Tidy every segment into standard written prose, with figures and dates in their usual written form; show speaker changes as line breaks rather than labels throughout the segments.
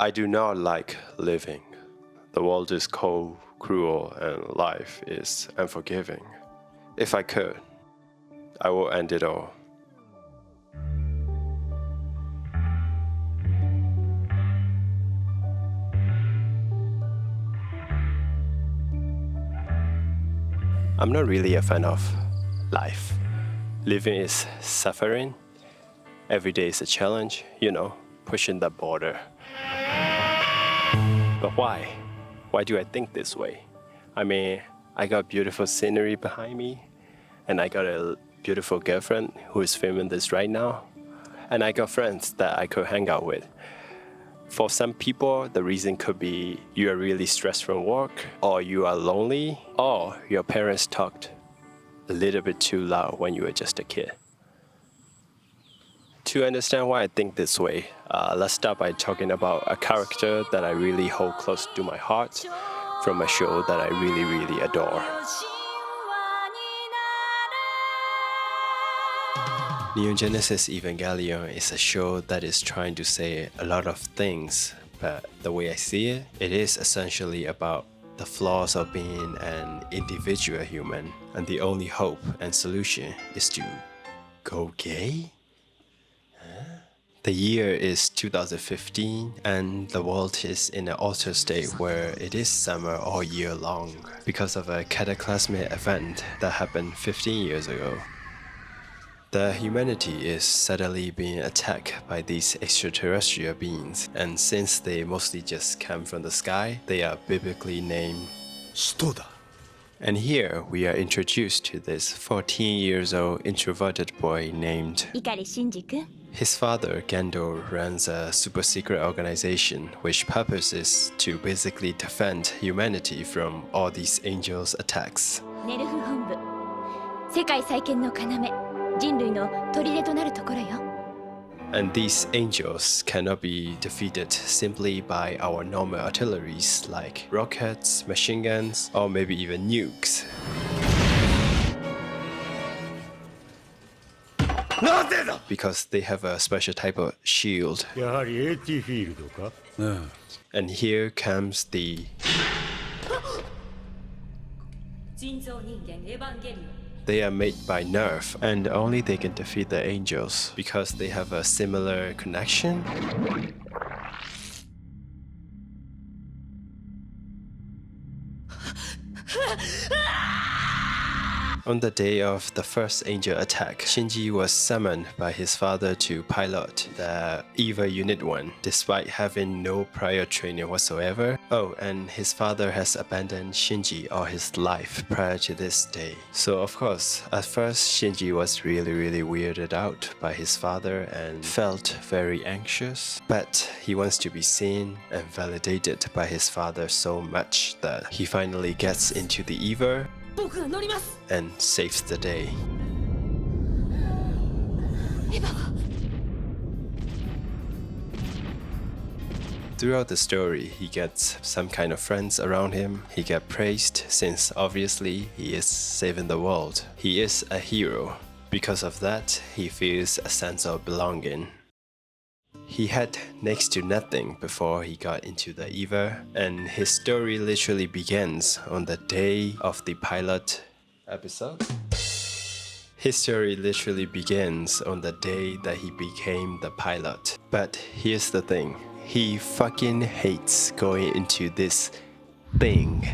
I do not like living. The world is cold, cruel, and life is unforgiving. If I could, I will end it all. I'm not really a fan of life. Living is suffering. Every day is a challenge, pushing the border. But why? Why do I think this way? I mean, I got beautiful scenery behind me, and I got a beautiful girlfriend who is filming this right now, and I got friends that I could hang out with. For some people, the reason could be you are really stressed from work, or you are lonely, or your parents talked a little bit too loud when you were just a kid. To understand why I think this way, let's start by talking about a character that I really hold close to my heart from a show that I really, really adore. Genesis Evangelion is a show that is trying to say a lot of things, but the way I see it, it is essentially about the flaws of being an individual human, and the only hope and solution is to go gay? The year is 2015, and the world is in an altered state where it is summer all year long because of a cataclysmic event that happened 15 years ago. The humanity is suddenly being attacked by these extraterrestrial beings, and since they mostly just come from the sky, they are biblically named Stoda. And here we are introduced to this 14 years old introverted boy named
Ikari Shinji.
His father, Gendo, runs a super secret organization which purpose is to basically defend humanity from all these angels' attacks.
ネルフ本部世界再建の要人類の砦となるところよ
And these angels cannot be defeated simply by our normal artilleries like rockets, machine guns, or maybe even nukes. Because they have a special type of shield. And here comes the They are made by Nerf, and only they can defeat the angels because they have a similar connection. On the day of the first angel attack, Shinji was summoned by his father to pilot the EVA Unit 1, despite having no prior training whatsoever. Oh, and his father has abandoned Shinji all his life prior to this day. So of course, at first Shinji was really weirded out by his father and felt very anxious. But he wants to be seen and validated by his father so much that he finally gets into the EVA and saves the day. Throughout the story, he gets some kind of friends around him. He gets praised since obviously he is saving the world. He is a hero. Because of that, he feels a sense of belonging. He had next to nothing before he got into the EVA, and his story literally begins on the day of the pilot episode. His story literally begins on the day that he became the pilot. But here's the thing, he fucking hates going into this thing.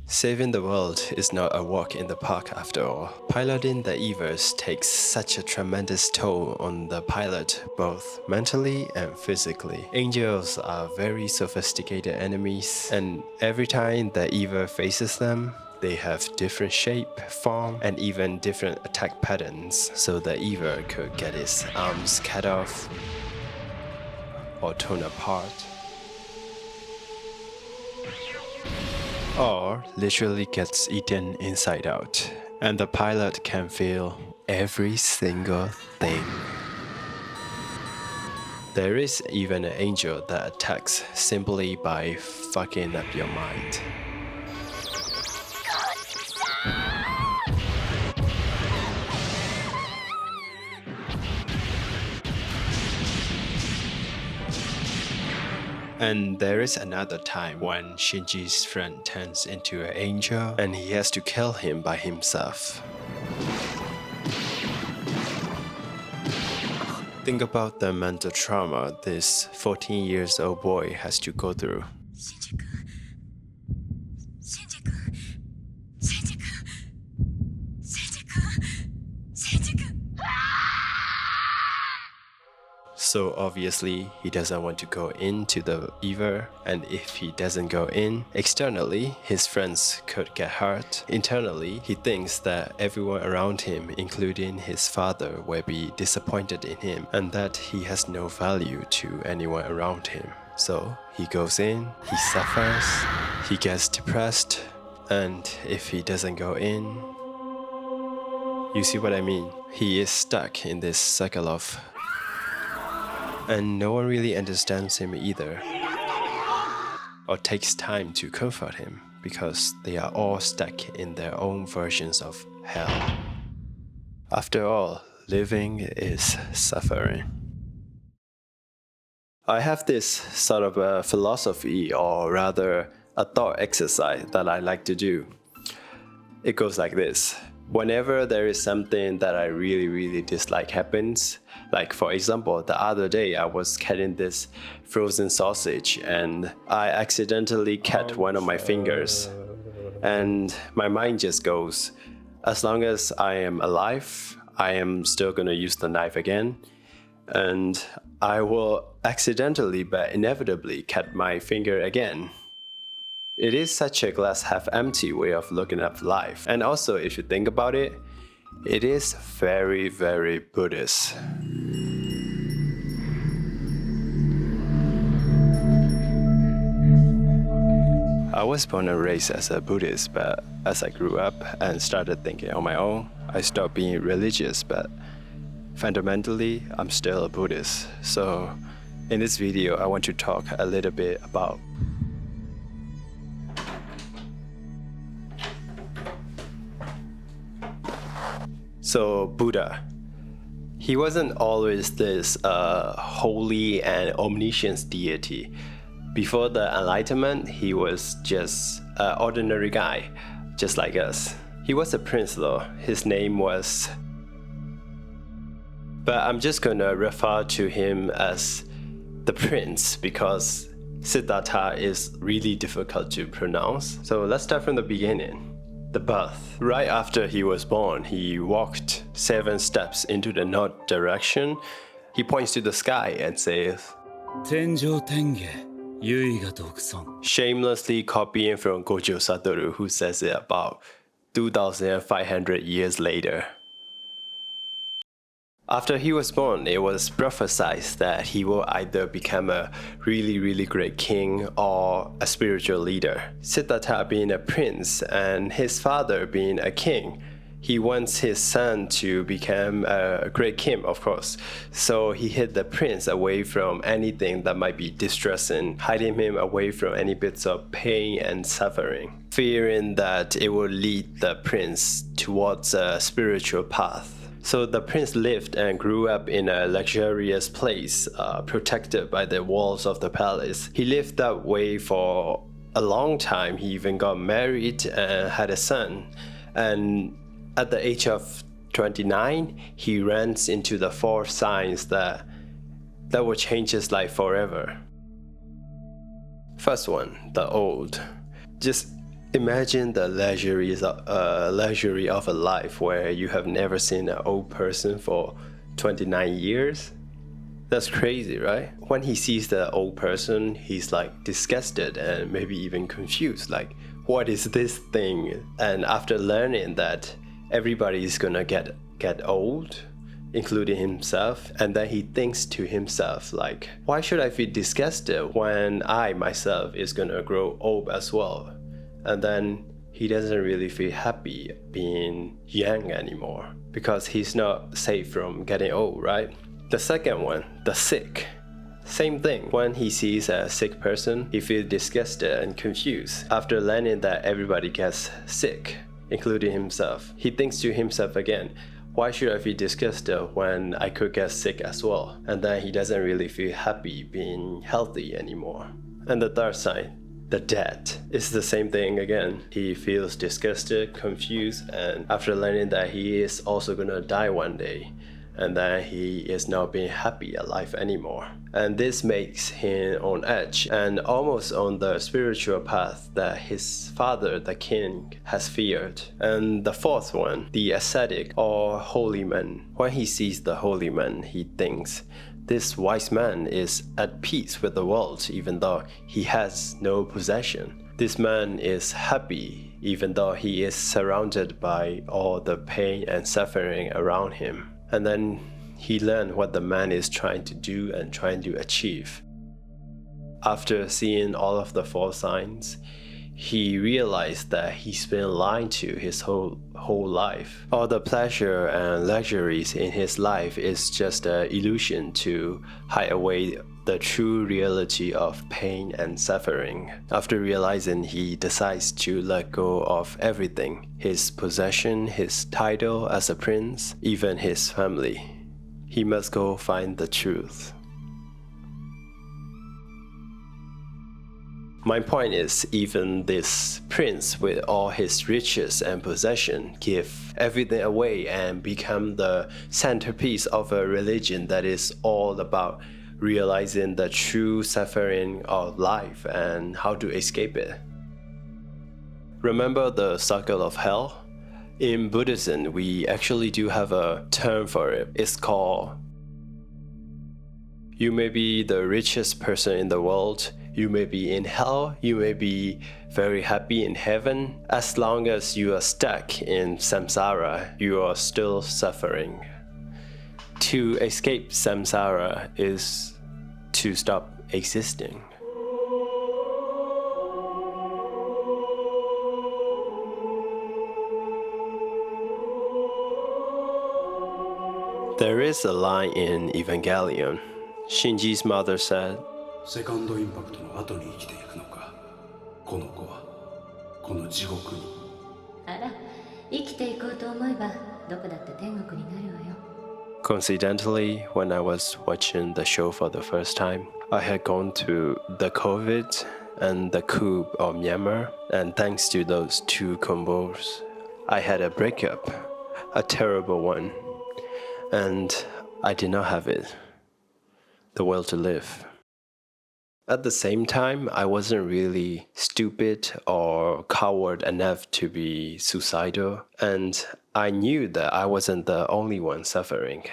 Saving the world is not a walk in the park after all. Piloting the EVAs takes such a tremendous toll on the pilot, both mentally and physically. Angels are very sophisticated enemies, and every time the EVA faces them, they have different shape, form, and even different attack patterns, so the EVA could get its arms cut off or torn apart, or literally gets eaten inside out, and the pilot can feel every single thing. There is even an angel that attacks simply by fucking up your mind. And there is another time when Shinji's friend turns into an angel and he has to kill him by himself. Think about the mental trauma this 14 years old boy has to go through. So obviously he doesn't want to go into the river, and if he doesn't go in, externally his friends could get hurt. Internally he thinks that everyone around him, including his father, will be disappointed in him and that he has no value to anyone around him. So he goes in, he suffers, he gets depressed, and if he doesn't go in, you see what I mean? He is stuck in this cycle of, and no one really understands him either, or takes time to comfort him, because they are all stuck in their own versions of hell. After all, living is suffering. I have this sort of a philosophy, or rather a thought exercise that I like to do. It goes like this. Whenever there is something that I really dislike happens, like for example, the other day I was cutting this frozen sausage and I accidentally cut one of my fingers. And my mind just goes, as long as I am alive, I am still gonna use the knife again. And I will accidentally but inevitably cut my finger again. It is such a glass half empty way of looking at life. And also, if you think about it, it is very Buddhist. I was born and raised as a Buddhist, but as I grew up and started thinking on my own, I stopped being religious, but fundamentally, I'm still a Buddhist. So in this video, I want to talk a little bit about Buddha. He wasn't always this holy and omniscient deity. Before the Enlightenment, he was just an ordinary guy, just like us. He was a prince though. His name was... But I'm just gonna refer to him as the prince because Siddhartha is really difficult to pronounce. So let's start from the beginning. The birth. Right after he was born, he walked 7 steps into the north direction. He points to the sky and says, shamelessly copying from Gojo Satoru, who says it about 2,500 years later. After he was born, it was prophesied that he will either become a really great king or a spiritual leader. Siddhartha being a prince and his father being a king, he wants his son to become a great king, of course. So he hid the prince away from anything that might be distressing, hiding him away from any bits of pain and suffering, fearing that it will lead the prince towards a spiritual path. So the prince lived and grew up in a luxurious place, protected by the walls of the palace. He lived that way for a long time. He even got married and had a son. And at the age of 29, he runs into the 4 signs that will change his life forever. First one, the old. Just imagine the luxury of a life where you have never seen an old person for 29 years. That's crazy, right? When he sees the old person, he's like disgusted and maybe even confused, like, what is this thing? And after learning that everybody is gonna get old, including himself, and then he thinks to himself, like, why should I feel disgusted when I myself is gonna grow old as well? And then he doesn't really feel happy being young anymore because he's not safe from getting old, right? The second one, the sick. Same thing. When he sees a sick person, he feels disgusted and confused. After learning that everybody gets sick, including himself, he thinks to himself again, Why should I feel disgusted when I could get sick as well? And then he doesn't really feel happy being healthy anymore. And the third sign, the death, is the same thing again. He feels disgusted, confused, and after learning that he is also gonna die one day, and then he is not being happy alive anymore. And this makes him on edge and almost on the spiritual path that his father, the king, has feared. And the fourth one, the ascetic or holy man. When he sees the holy man, he thinks, this wise man is at peace with the world even though he has no possession. This man is happy even though he is surrounded by all the pain and suffering around him. And then he learned what the man is trying to do and trying to achieve. After seeing all of the four signs, he realized that he's been lying to his whole life. All the pleasure and luxuries in his life is just an illusion to hide away the true reality of pain and suffering. After realizing, he decides to let go of everything, his possession, his title as a prince, even his family. He must go find the truth. My point is, even this prince with all his riches and possession give everything away and become the centerpiece of a religion that is all about realizing the true suffering of life and how to escape it. Remember the cycle of hell? In Buddhism, we actually do have a term for it. It's called, you may be the richest person in the world, you may be in hell, you may be very happy in heaven. As long as you are stuck in samsara, you are still suffering. To escape samsara is to stop existing. There is a line in Evangelion. Shinji's mother said,
セカンドインパクトの後に生きていくのか、この子はこの地獄に。
あら、生きていこうと思えばどこだって天国になるわよ。
Coincidentally, when I was watching the show for the first time, I had gone through the COVID and the coup of Myanmar, and thanks to those two combos, I had a breakup, a terrible one, and I did not have it, the will to live. At the same time, I wasn't really stupid or coward enough to be suicidal, and I knew that I wasn't the only one suffering.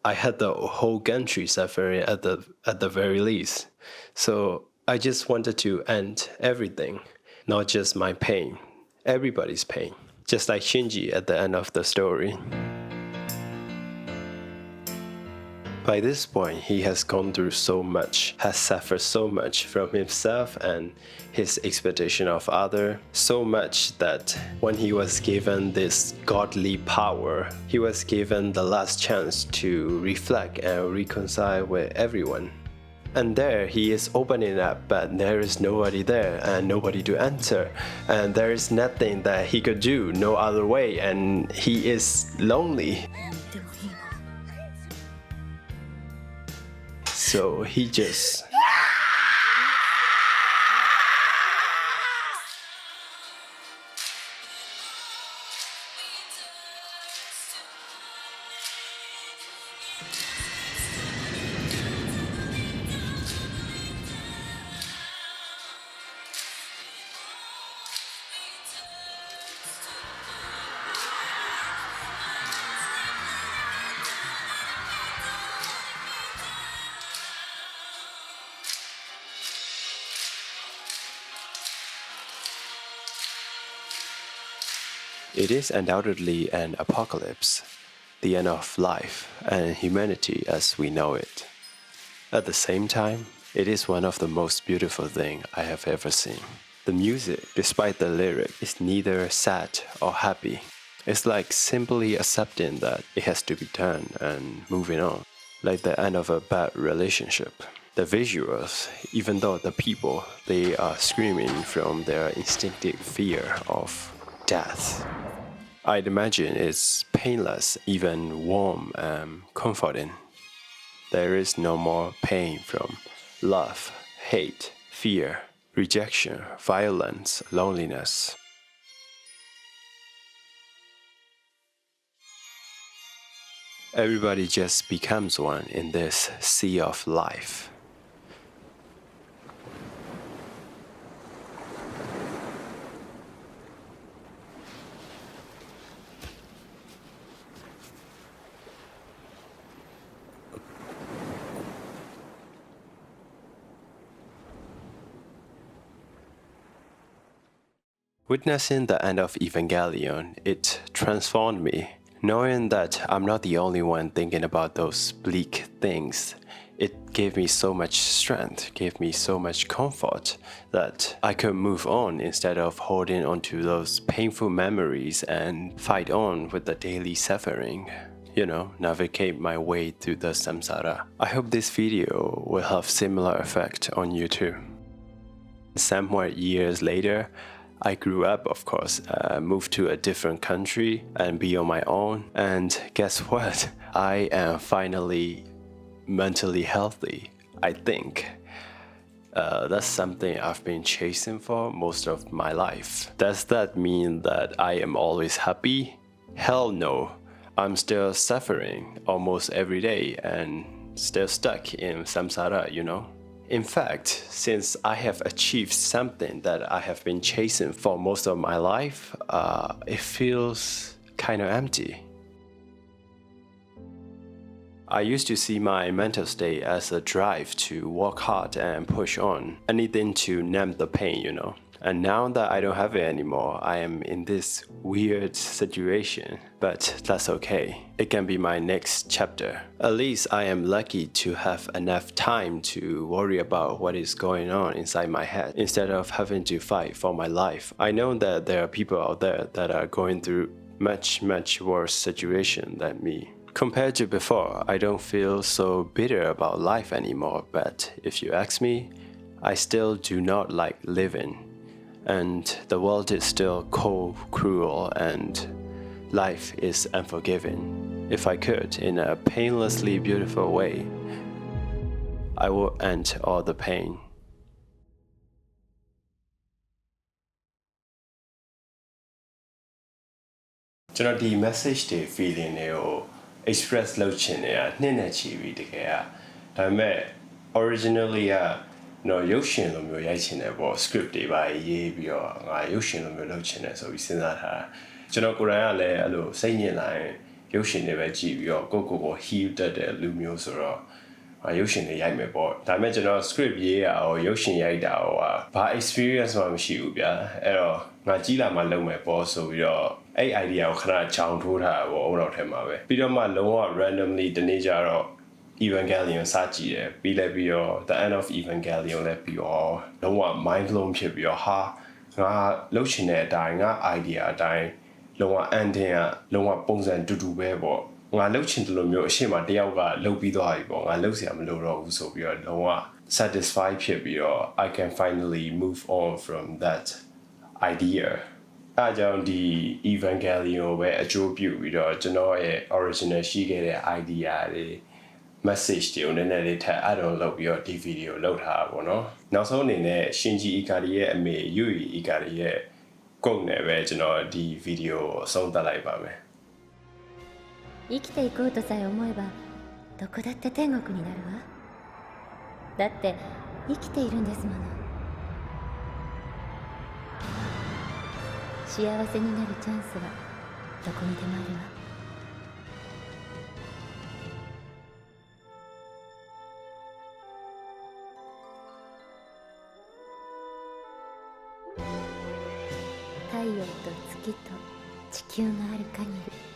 I had the whole country suffering at the very least. So I just wanted to end everything, not just my pain, everybody's pain, just like Shinji at the end of the story. By this point, he has gone through so much, has suffered so much from himself and his expectation of others, so much that when he was given this godly power, he was given the last chance to reflect and reconcile with everyone. And there he is opening up, but there is nobody there and nobody to answer. And there is nothing that he could do, no other way, and he is lonely. So he just... It is undoubtedly an apocalypse, the end of life and humanity as we know it. At the same time, it is one of the most beautiful things I have ever seen. The music, despite the lyric, is neither sad or happy. It's like simply accepting that it has to be done and moving on, like the end of a bad relationship. The visuals, even though the people, they are screaming from their instinctive fear of death. I'd imagine it's painless, even warm and comforting. There is no more pain from love, hate, fear, rejection, violence, loneliness. Everybody just becomes one in this sea of life. Witnessing the end of Evangelion, it transformed me. Knowing that I'm not the only one thinking about those bleak things, it gave me so much strength, gave me so much comfort that I could move on instead of holding on to those painful memories and fight on with the daily suffering. Navigate my way through the samsara. I hope this video will have similar effect on you too. Some more years later, I grew up, of course, moved to a different country and be on my own. And guess what? I am finally mentally healthy, I think. That's something I've been chasing for most of my life. Does that mean that I am always happy? Hell no. I'm still suffering almost every day and still stuck in samsara, In fact, since I have achieved something that I have been chasing for most of my life, it feels kind of empty. I used to see my mental state as a drive to work hard and push on, anything to numb the pain, And now that I don't have it anymore, I am in this weird situation, but that's okay. It can be my next chapter. At least I am lucky to have enough time to worry about what is going on inside my head instead of having to fight for my life. I know that there are people out there that are going through much worse situation than me. Compared to before, I don't feel so bitter about life anymore, but if you ask me, I still do not like living. And the world is still cold, cruel, and life is unforgiving. If I could, in a painlessly beautiful way, I will end all the pain. The message တွေ feeling တွေကို express လုပ်ချင်နေတာနှစ်နဲ့ချီပြီတကယ်ကဒါပေမဲ့ originally ရုပ်ရှင်လိုမျိုးရိုက်ချင်တယ်ပေါ့ script တွေပါရေးပြီးတော့ငါရုပ်ရှင်လိုမျိုးလုပ်ချင်တယ်ဆိုပြီးစဉ်းစားထားတာကိုယ်တိုင်ကလည်းအဲ့လိုစိတ်ညစ်လာရင်ရုပ်ရှင်တွေပဲကြည့်ပြီးတော့ကို heal တတ်တဲ့လူမျိုးဆိုတော့ရုပ်ရှင်တွေရိုက်မယ်ပေါ့ဒါပေမဲ့script ရေးတာရောရုပ်ရှင်ရိုက်တာရောဘာ experience မှမရှိဘူးဗျာအဲ့တော့ငါကြီးလာမှလုပ်မယ်ပေါ့ဆိုပြီးတော့အဲ့ idea ကိုခဏချောင်းထိုးထားတာပေါ့အုံတော့ထဲမှာပဲပြီးတော့မှလုံးဝ randomly တနေ့ကျတော့Evangelion စကြည့်တယ်ပြီးတော့ The End of Evangelion လည်းပြီးတော့လုံးဝ mind blown ဖြစ်ပြီးတော့ဟာငါလှုပ်ချင်တဲ့အတိုင်းငါ idea အတိုင်းလုံးဝ ending ကလုံးဝပုံစံတူတူပဲပေါ့ငါလှုပ်ချင်တယ်လို့မျိုးအရှိမတယောက်ကလှုပ်ပြီးသွားပြီပေါ့ငါလှုပ်စရာမလိုတော့ဘူးဆိုပြီးတော့လုံးဝ satisfied ဖြစ်ပြီးတော့ I can finally move on from that idea အဲကြောင့်ဒီ Evangelion ပဲအကျိုးပြုပြီးတော့ရဲ့ original ရှိခဲ့တဲ့ idea တွေmessage တွေကိုနည်းနည်းလေးထပ် add on လုပ်ပြီးတော့ဒီ video လုပ်ထားတာပေါ့နော်နောက်ဆုံးအနေနဲ့ Shinji Ikari ရဲ့အမေ Yui Ikari ရဲ့ quote နဲ့ပဲဒီ video ကိုအဆုံးသတ်လိုက်ပါမယ်
生きていこうとさえ思えばどこだって天国になるわだって生きているんですもの幸せになるチャンスはどこにでもあるわ太陽と月と地球がある限り